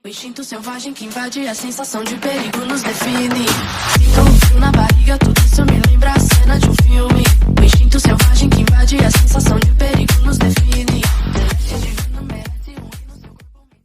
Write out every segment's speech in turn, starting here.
O instinto selvagem que invade a sensação de perigo nos define. Sinto um frio na barriga, tudo isso me lembra a cena de um filme. O instinto selvagem que invade a sensação de perigo nos define. Delícia divina merece um hino, seu corpo me...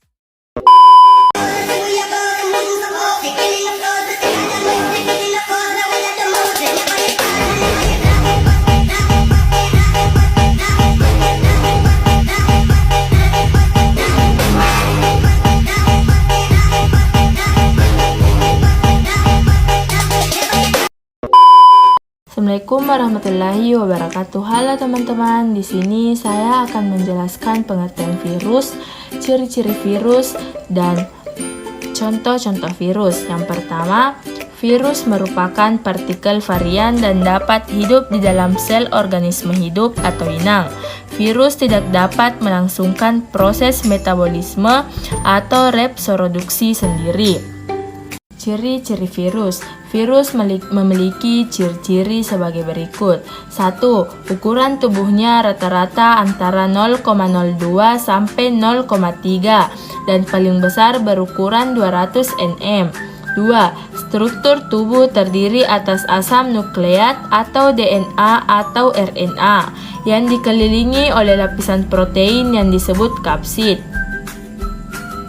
Assalamualaikum warahmatullahi wabarakatuh. Halo teman-teman, di sini saya akan menjelaskan pengertian virus, ciri-ciri virus, dan contoh-contoh virus. Yang pertama, virus merupakan partikel varian dan dapat hidup di dalam sel organisme hidup atau inang. Virus tidak dapat melangsungkan proses metabolisme atau reproduksi sendiri. Ciri-ciri virus. Virus memiliki ciri-ciri sebagai berikut. 1. Ukuran tubuhnya rata-rata antara 0,02 sampai 0,3 dan paling besar berukuran 200 nm. 2. Struktur tubuh terdiri atas asam nukleat atau DNA atau RNA yang dikelilingi oleh lapisan protein yang disebut kapsid.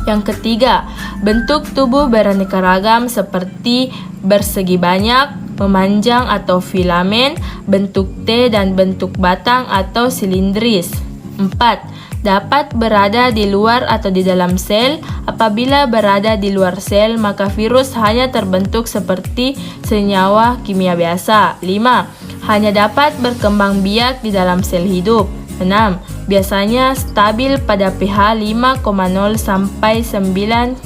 Yang ketiga, bentuk tubuh beraneka ragam seperti bersegi banyak, memanjang atau filamen, bentuk T dan bentuk batang atau silindris. 4. Dapat berada di luar atau di dalam sel. Apabila berada di luar sel, maka virus hanya terbentuk seperti senyawa kimia biasa. 5. Hanya dapat berkembang biak di dalam sel hidup. 6. Biasanya stabil pada pH 5,0 sampai 9,0.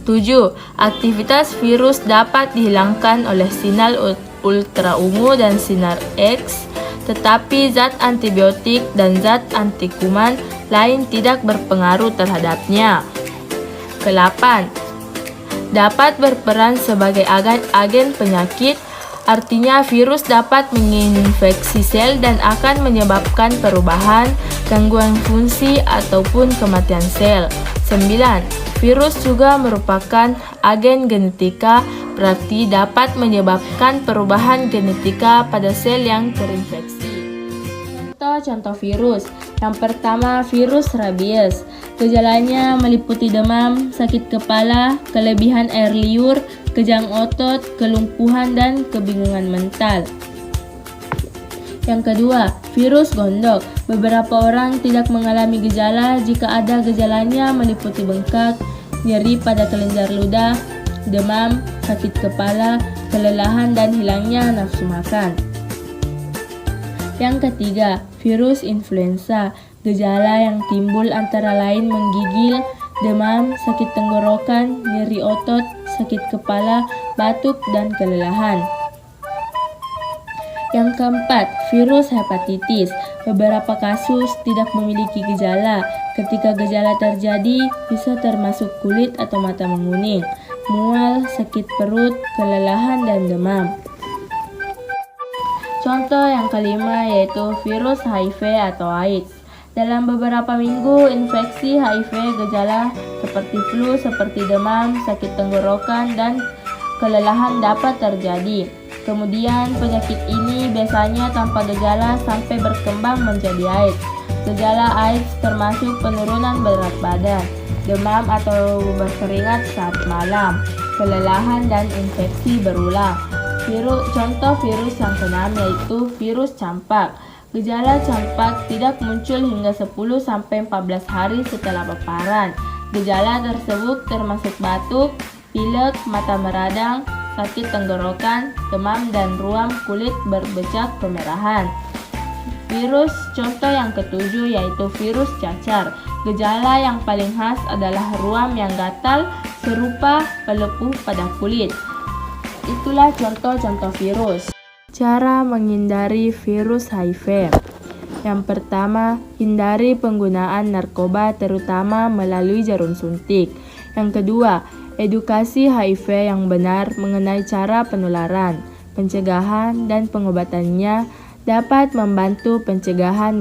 7. Aktivitas virus dapat dihilangkan oleh sinar ultraungu dan sinar X, tetapi zat antibiotik dan zat anti kuman lain tidak berpengaruh terhadapnya. 8. Dapat berperan sebagai agen penyakit. Artinya virus dapat menginfeksi sel dan akan menyebabkan perubahan, gangguan fungsi, ataupun kematian sel. 9. Virus juga merupakan agen genetika, berarti dapat menyebabkan perubahan genetika pada sel yang terinfeksi. Contoh virus. Yang pertama, virus rabies. Gejalanya meliputi demam, sakit kepala, kelebihan air liur, kejang otot, kelumpuhan, dan kebingungan mental. Yang kedua, virus gondok. Beberapa orang tidak mengalami gejala. Jika ada gejalanya meliputi bengkak, nyeri pada kelenjar ludah, demam, sakit kepala, kelelahan, dan hilangnya nafsu makan. Yang ketiga, virus influenza. Gejala yang timbul antara lain menggigil, demam, sakit tenggorokan, nyeri otot, sakit kepala, batuk, dan kelelahan. Yang keempat, virus hepatitis. Beberapa kasus tidak memiliki gejala. Ketika gejala terjadi, bisa termasuk kulit atau mata menguning, mual, sakit perut, kelelahan, dan demam. Contoh yang kelima yaitu virus HIV atau AIDS. Dalam beberapa minggu, infeksi HIV gejala seperti flu, seperti demam, sakit tenggorokan, dan kelelahan dapat terjadi. Kemudian penyakit ini biasanya tanpa gejala sampai berkembang menjadi AIDS. Gejala AIDS termasuk penurunan berat badan, demam atau berkeringat saat malam, kelelahan, dan infeksi berulang. Contoh virus yang keenam yaitu virus campak. Gejala campak tidak muncul hingga 10-14 hari setelah paparan. Gejala tersebut termasuk batuk, pilek, mata meradang, sakit tenggorokan, demam, dan ruam kulit berbecak kemerahan. Virus contoh yang ketujuh yaitu virus cacar. Gejala yang paling khas adalah ruam yang gatal serupa pelepuh pada kulit. Itulah contoh-contoh virus. Cara menghindari virus HIV. Yang pertama, hindari penggunaan narkoba terutama melalui jarum suntik. Yang kedua, edukasi HIV yang benar mengenai cara penularan, pencegahan, dan pengobatannya dapat membantu pencegahan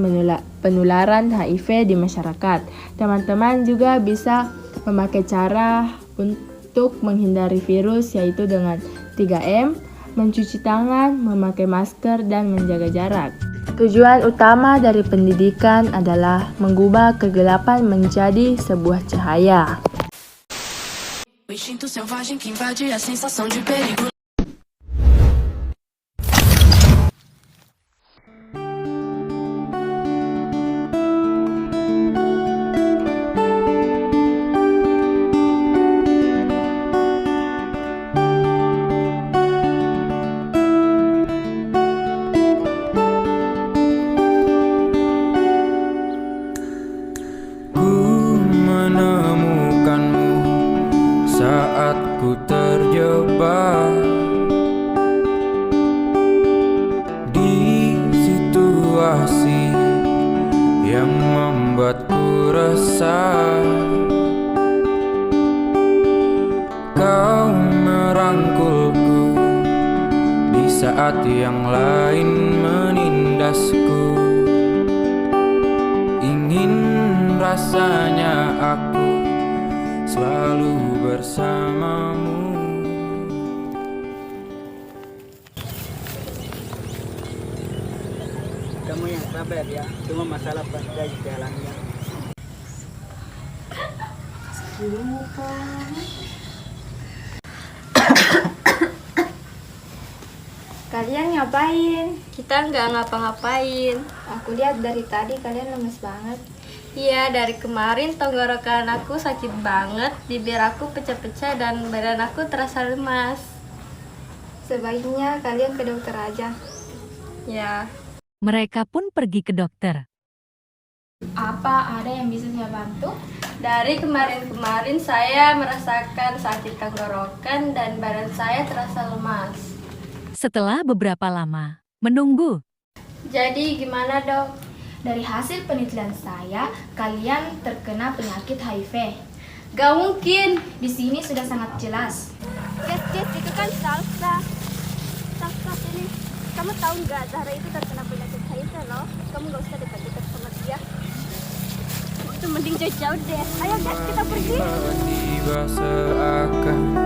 penularan HIV di masyarakat. Teman-teman juga bisa memakai cara untuk menghindari virus, yaitu dengan 3M, mencuci tangan, memakai masker, dan menjaga jarak. Tujuan utama dari pendidikan adalah mengubah kegelapan menjadi sebuah cahaya. O instinto selvagem que invade a sensação de perigo. Saat ku terjebak di situasi yang membuatku resah, kau merangkulku di saat yang lain menindasku. Ingin rasanya aku selalu bersamamu. Kamu yang sabar ya, cuma masalah pasti aja jalannya. Kalian ngapain? Kita nggak ngapa-ngapain. Aku lihat dari tadi kalian lemes banget. Iya, dari kemarin tenggorokan aku sakit banget, bibir aku pecah-pecah dan badan aku terasa lemas. Sebaiknya kalian ke dokter aja. Ya, Mereka pun pergi ke dokter. Apa ada yang bisa saya bantu? dari kemarin-kemarin saya merasakan sakit tenggorokan dan badan saya terasa lemas. Setelah beberapa lama menunggu, Jadi gimana dok? Dari hasil penelitian saya, kalian terkena penyakit HIV. Gak mungkin. Di sini sudah sangat jelas. Jess, itu kan Salsa. Salsa ini, kamu tahu nggak Zahra itu terkena penyakit HIV loh. Kamu nggak usah dekat-dekat sama dia. Itu mending jauh-jauh deh. Ayo Jess, kita pergi. Tiba seakan